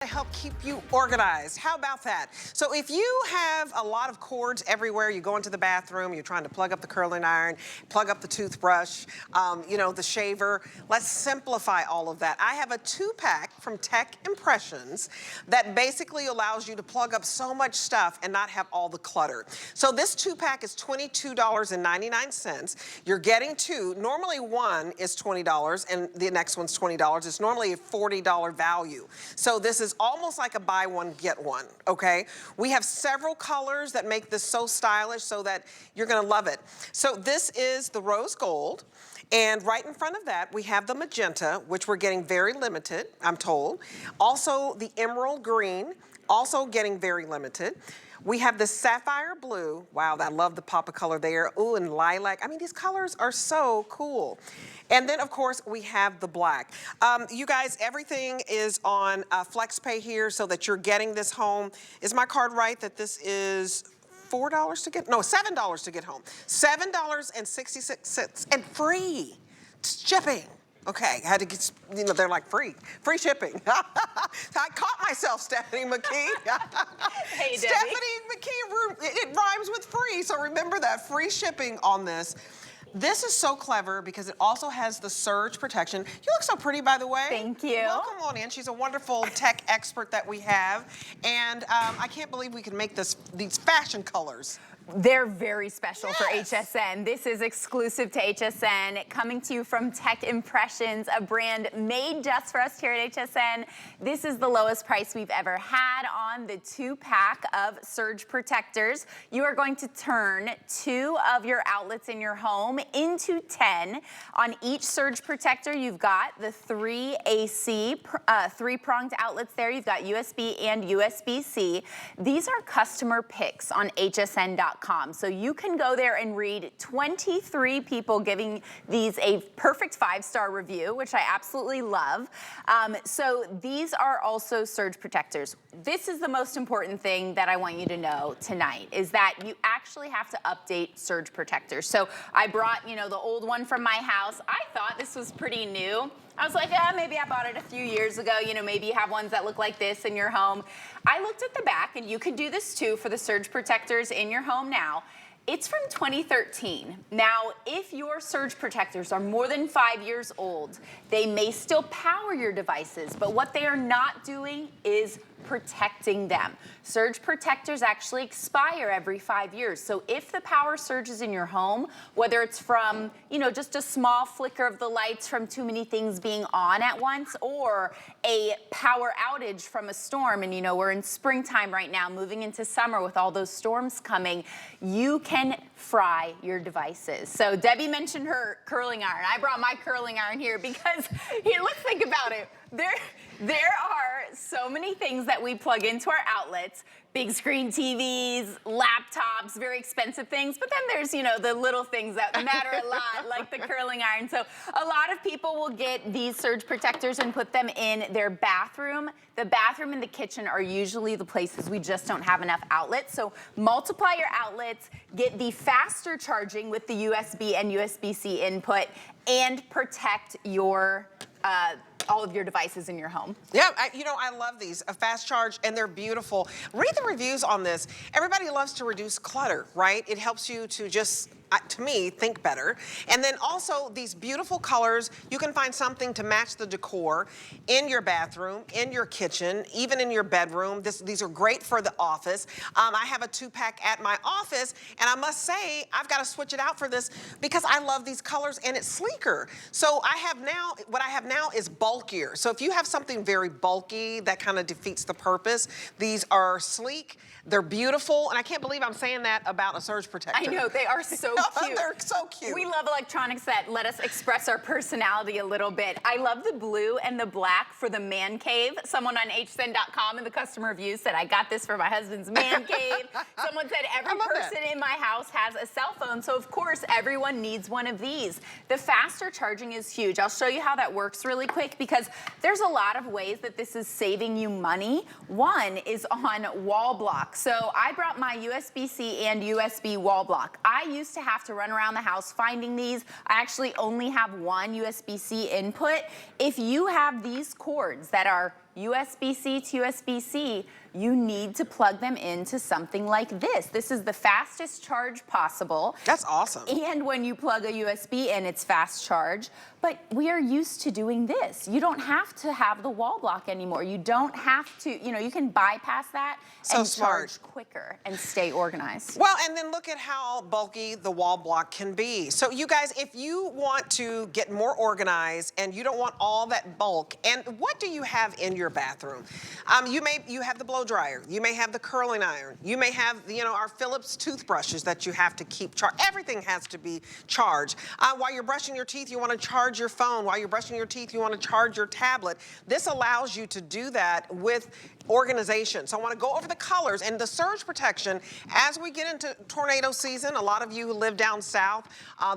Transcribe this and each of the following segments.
To help keep you organized. How about that? So if you have a lot of cords everywhere, you go into the bathroom, you're trying to plug up the curling iron, plug up the toothbrush, the shaver. Let's simplify all of that. I have a 2-pack from Tech Impressions that basically allows you to plug up so much stuff and not have all the clutter. So this 2-pack is $22.99. You're getting 2. Normally one is $20 and the next one's $20. It's normally a $40 value. So this is almost like a buy one, get one, okay? We have several colors that make this so stylish so that you're gonna love it. So this is the rose gold, and right in front of that, we have the magenta, which we're getting very limited, I'm told. Also, the emerald green, also getting very limited. We have the sapphire blue. Wow, I love the pop of color there. Ooh, and lilac. I mean, these colors are so cool. And then, of course, we have the black. You guys, everything is on FlexPay here so that you're getting this home. Is my card right that this is $4 to get? No, $7 to get home. $7.66 and free shipping. Okay, I had to get, they're like free shipping. I caught myself, Stephanie McKee. Hey, Debbie. Stephanie McKee, it rhymes with free, so remember that, free shipping on this. This is so clever because it also has the surge protection. You look so pretty, by the way. Thank you. Welcome on in. She's a wonderful tech expert that we have. And I can't believe we can make these fashion colors. They're very special for HSN. This is exclusive to HSN, coming to you from Tech Impressions, a brand made just for us here at HSN. This is the lowest price we've ever had on the 2-pack of surge protectors. You are going to turn 2 of your outlets in your home into 10. On each surge protector, you've got the 3 AC, 3-pronged outlets there. You've got USB and USB-C. These are customer picks on hsn.com. So you can go there and read 23 people giving these a perfect 5-star review, which I absolutely love. So these are also surge protectors. This is the most important thing that I want you to know tonight, is that you actually have to update surge protectors. So I brought, the old one from my house. I thought this was pretty new. I was like, maybe I bought it a few years ago. Maybe you have ones that look like this in your home. I looked at the back, and you can do this too for the surge protectors in your home now. It's from 2013. Now, if your surge protectors are more than 5 years old, they may still power your devices, but what they are not doing is protecting them. Surge protectors actually expire every 5 years. So if the power surges in your home, whether it's from, just a small flicker of the lights from too many things being on at once, or a power outage from a storm, and we're in springtime right now, moving into summer with all those storms coming, you can fry your devices. So Debbie mentioned her curling iron. I brought my curling iron here because, let's think about it. There are so many things that we plug into our outlets, big screen TVs, laptops, very expensive things, but then there's, the little things that matter a lot, like the curling iron. So a lot of people will get these surge protectors and put them in their bathroom. The bathroom and the kitchen are usually the places we just don't have enough outlets. So multiply your outlets, get the faster charging with the USB and USB-C input, and protect your all of your devices in your home. Yeah, I love these, a fast charge, and they're beautiful. Read the reviews on this. Everybody loves to reduce clutter, right? It helps you to just, to me, think better. And then also these beautiful colors, you can find something to match the decor in your bathroom, in your kitchen, even in your bedroom. These are great for the office. I have a 2-pack at my office, and I must say, I've got to switch it out for this because I love these colors and it's sleeker. So what I have now is bulkier. So if you have something very bulky, that kind of defeats the purpose. These are sleek, they're beautiful, and I can't believe I'm saying that about a surge protector. I know, they are so cute. They're so cute. We love electronics that let us express our personality a little bit. I love the blue and the black for the man cave. Someone on hsn.com in the customer review said, I got this for my husband's man cave. Someone said every person in my house has a cell phone, so of course everyone needs one of these. The faster charging is huge. I'll show you how that works really quick because there's a lot of ways that this is saving you money. One is on wall blocks. So I brought my USB-C and USB wall block. I used to have to run around the house finding these. I actually only have one USB-C input. If you have these cords that are USB-C to USB-C, you need to plug them into something like this. This is the fastest charge possible. That's awesome. And when you plug a USB in, it's fast charge. But we are used to doing this. You don't have to have the wall block anymore. You don't have to, you can bypass that So and smart. charge quicker and stay organized. Well, and then look at how bulky the wall block can be. So you guys, if you want to get more organized and you don't want all that bulk, and what do you have in your bathroom? You have the blow dryer. You may have the curling iron. You may have, our Philips toothbrushes that you have to keep charged. Everything has to be charged. While you're brushing your teeth, you want to charge your phone. While you're brushing your teeth, you want to charge your tablet. This allows you to do that with organization. So I want to go over the colors and the surge protection. As we get into tornado season, a lot of you who live down south,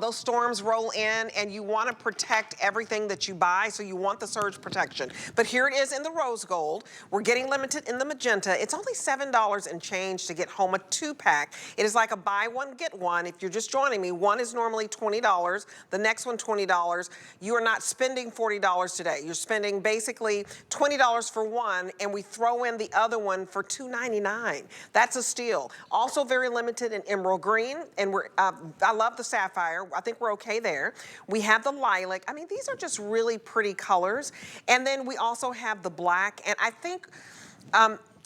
those storms roll in and you want to protect everything that you buy, so you want the surge protection. But here it is in the rose gold. We're getting limited in the magenta. It's only $7 and change to get home a 2-pack. It is like a buy one, get one. If you're just joining me, one is normally $20, the next one $20. You are not spending $40 today. You're spending basically $20 for one, and we throw in the other one for $2.99. That's a steal. Also very limited in emerald green, and I love the sapphire. I think we're okay there. We have the lilac. I mean, these are just really pretty colors. And then we also have the black, and I think,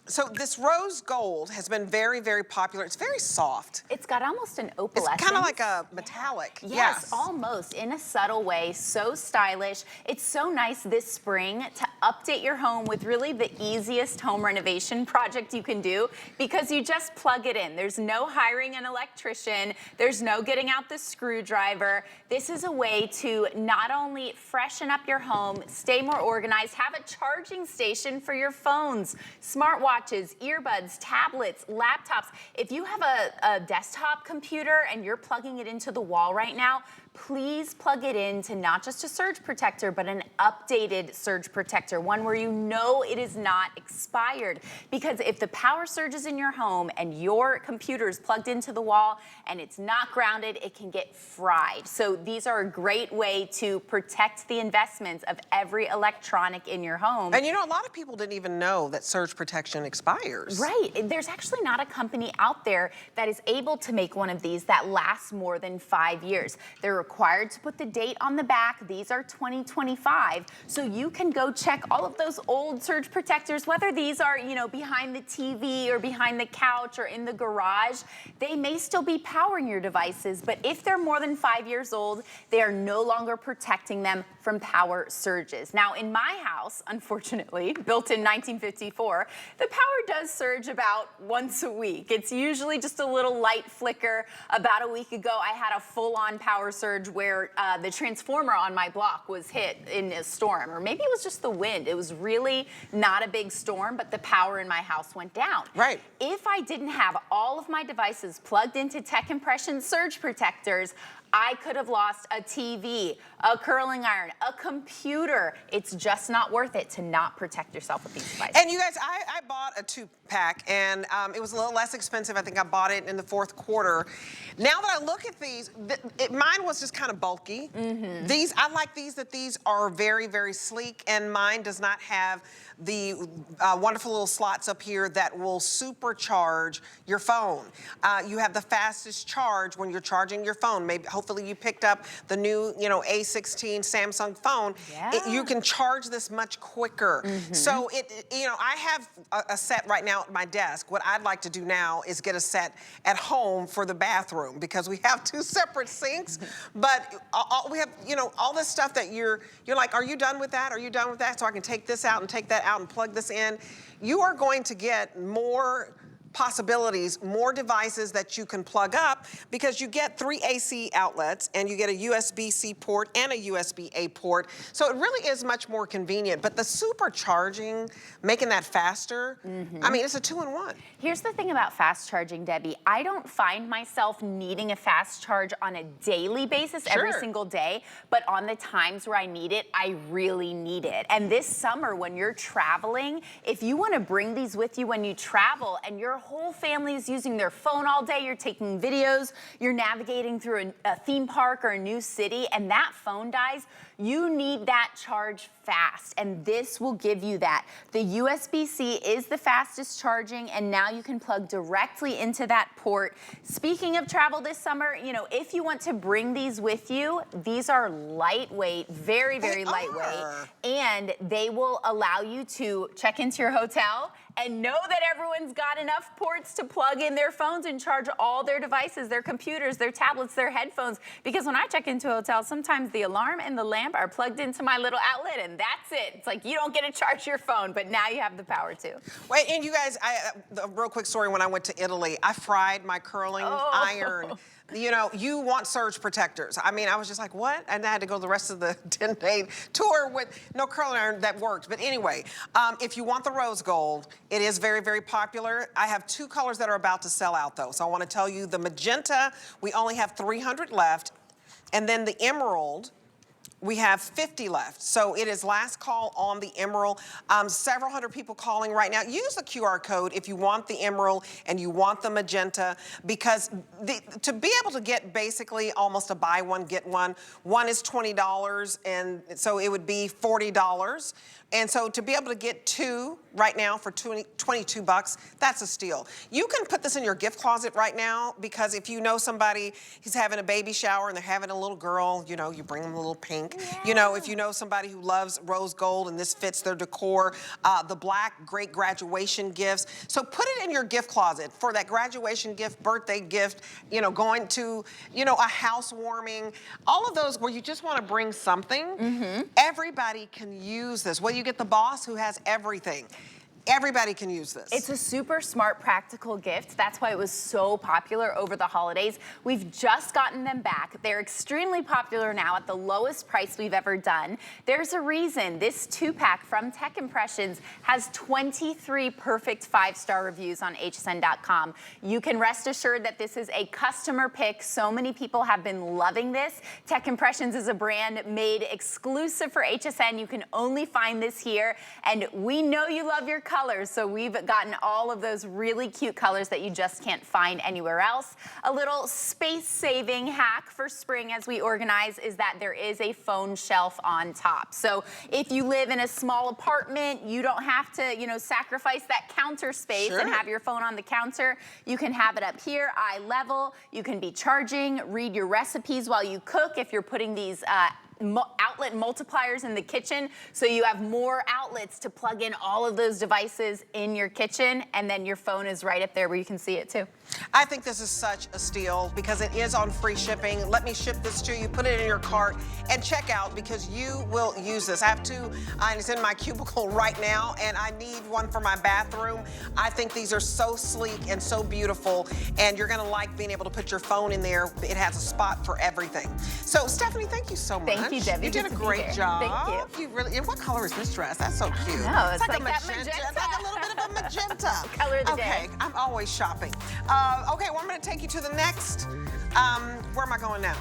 so this rose gold has been very, very popular. It's very soft. It's got almost an opalescence. It's kind of like a metallic. Yes, almost, in a subtle way. So stylish. It's so nice this spring to update your home with really the easiest home renovation project you can do, because you just plug it in. There's no hiring an electrician. There's no getting out the screwdriver. This is a way to not only freshen up your home, stay more organized, have a charging station for your phones, smartwatches, earbuds, tablets, laptops. If you have a desktop computer and you're plugging it into the wall right now, please plug it into not just a surge protector, but an updated surge protector, one where you know it is not expired. Because if the power surges in your home and your computer is plugged into the wall and it's not grounded, it can get fried. So these are a great way to protect the investments of every electronic in your home. And a lot of people didn't even know that surge protection expires. Right. There's actually not a company out there that is able to make one of these that lasts more than 5 years. They're required to put the date on the back. These are 2025. So you can go check all of those old surge protectors, whether these are, behind the TV or behind the couch or in the garage. They may still be powering your devices, but if they're more than 5 years old, they are no longer protecting them from power surges. Now, in my house, unfortunately, built in 1954, the power does surge about once a week. It's usually just a little light flicker. About a week ago, I had a full-on power surge where the transformer on my block was hit in a storm, or maybe it was just the wind. It was really not a big storm, but the power in my house went down. Right. If I didn't have all of my devices plugged into Tech Impression surge protectors, I could have lost a TV, a curling iron, a computer. It's just not worth it to not protect yourself with these devices. And you guys, I bought a 2-pack, and it was a little less expensive. I think I bought it in the fourth quarter. Now that I look at these, mine was just kind of bulky. These, I like that these are very, very sleek, and mine does not have the wonderful little slots up here that will supercharge your phone. You have the fastest charge when you're charging your phone. Hopefully you picked up the new, A16 Samsung phone. Yeah. You can charge this much quicker. So I have a set right now at my desk. What I'd like to do now is get a set at home for the bathroom, because we have 2 separate sinks. But we have, all this stuff that you're like, are you done with that? Are you done with that? So I can take this out and take that out and plug this in. You are going to get more possibilities, more devices that you can plug up, because you get 3 AC outlets and you get a USB-C port and a USB-A port. So it really is much more convenient. But the supercharging, making that faster, I mean, it's a 2-in-1. Here's the thing about fast charging, Debbie. I don't find myself needing a fast charge on a daily basis every single day, but on the times where I need it, I really need it. And this summer, when you're traveling, if you want to bring these with you when you travel and you're whole family is using their phone all day, you're taking videos, you're navigating through a theme park or a new city, and that phone dies, you need that charge fast, and this will give you that. The USB-C is the fastest charging, and now you can plug directly into that port. Speaking of travel this summer, you know, if you want to bring these with you, these are lightweight, very, very lightweight, and they will allow you to check into your hotel and know that everyone's got enough ports to plug in their phones and charge all their devices, their computers, their tablets, their headphones. Because when I check into a hotel, sometimes the alarm and the lamp are plugged into my little outlet, and that's it. It's like you don't get to charge your phone, but now you have the power to. Wait, and you guys, a real quick story, when I went to Italy, I fried my curling iron. You know, you want surge protectors. I mean, I was just like, what? And I had to go the rest of the 10-day tour with no curling iron that worked. But anyway, if you want the rose gold, it is very, very popular. I have 2 colors that are about to sell out, though. So I want to tell you the magenta, we only have 300 left. And then the emerald, we have 50 left. So it is last call on the emerald. Several hundred people calling right now. Use the QR code if you want the emerald and you want the magenta, because to be able to get basically almost a buy one, get one is $20, and so it would be $40. And so to be able to get 2 right now for 22 bucks, that's a steal. You can put this in your gift closet right now, because if you know somebody who's having a baby shower and they're having a little girl, you know, you bring them a little pink. Yeah. You know, if you know somebody who loves rose gold and this fits their decor, the black, great graduation gifts. So put it in your gift closet for that graduation gift, birthday gift, you know, going to, you know, a housewarming, all of those where you just want to bring something. Everybody can use this. Well, you get the boss who has everything. Everybody can use this. It's a super smart, practical gift. That's why it was so popular over the holidays. We've just gotten them back. They're extremely popular now at the lowest price we've ever done. There's a reason this 2-pack from Tech Impressions has 23 perfect 5-star reviews on hsn.com. You can rest assured that this is a customer pick. So many people have been loving this. Tech Impressions is a brand made exclusive for HSN. You can only find this here, and we know you love your colors, so we've gotten all of those really cute colors that you just can't find anywhere else. A little space-saving hack for spring as we organize is that there is a phone shelf on top. So if you live in a small apartment, you don't have to, you know, sacrifice that counter space and have your phone on the counter. You can have it up here, eye level. You can be charging, read your recipes while you cook if you're putting these outlet multipliers in the kitchen, so you have more outlets to plug in all of those devices in your kitchen, and then your phone is right up there where you can see it too. I think this is such a steal because it is on free shipping. Let me ship this to you, put it in your cart, and check out, because you will use this. I have 2, and it's in my cubicle right now, and I need one for my bathroom. I think these are so sleek and so beautiful, and you're gonna like being able to put your phone in there. It has a spot for everything. So Stephanie, thank you so much. Thank you, Debbie. You did a great job. Thank you. You really, and what color is this dress? That's so cute. No, it's like like a magenta. It's like a little bit of a magenta. Color of the day. Okay, I'm always shopping. Okay, well, I'm gonna take you to the next, where am I going now?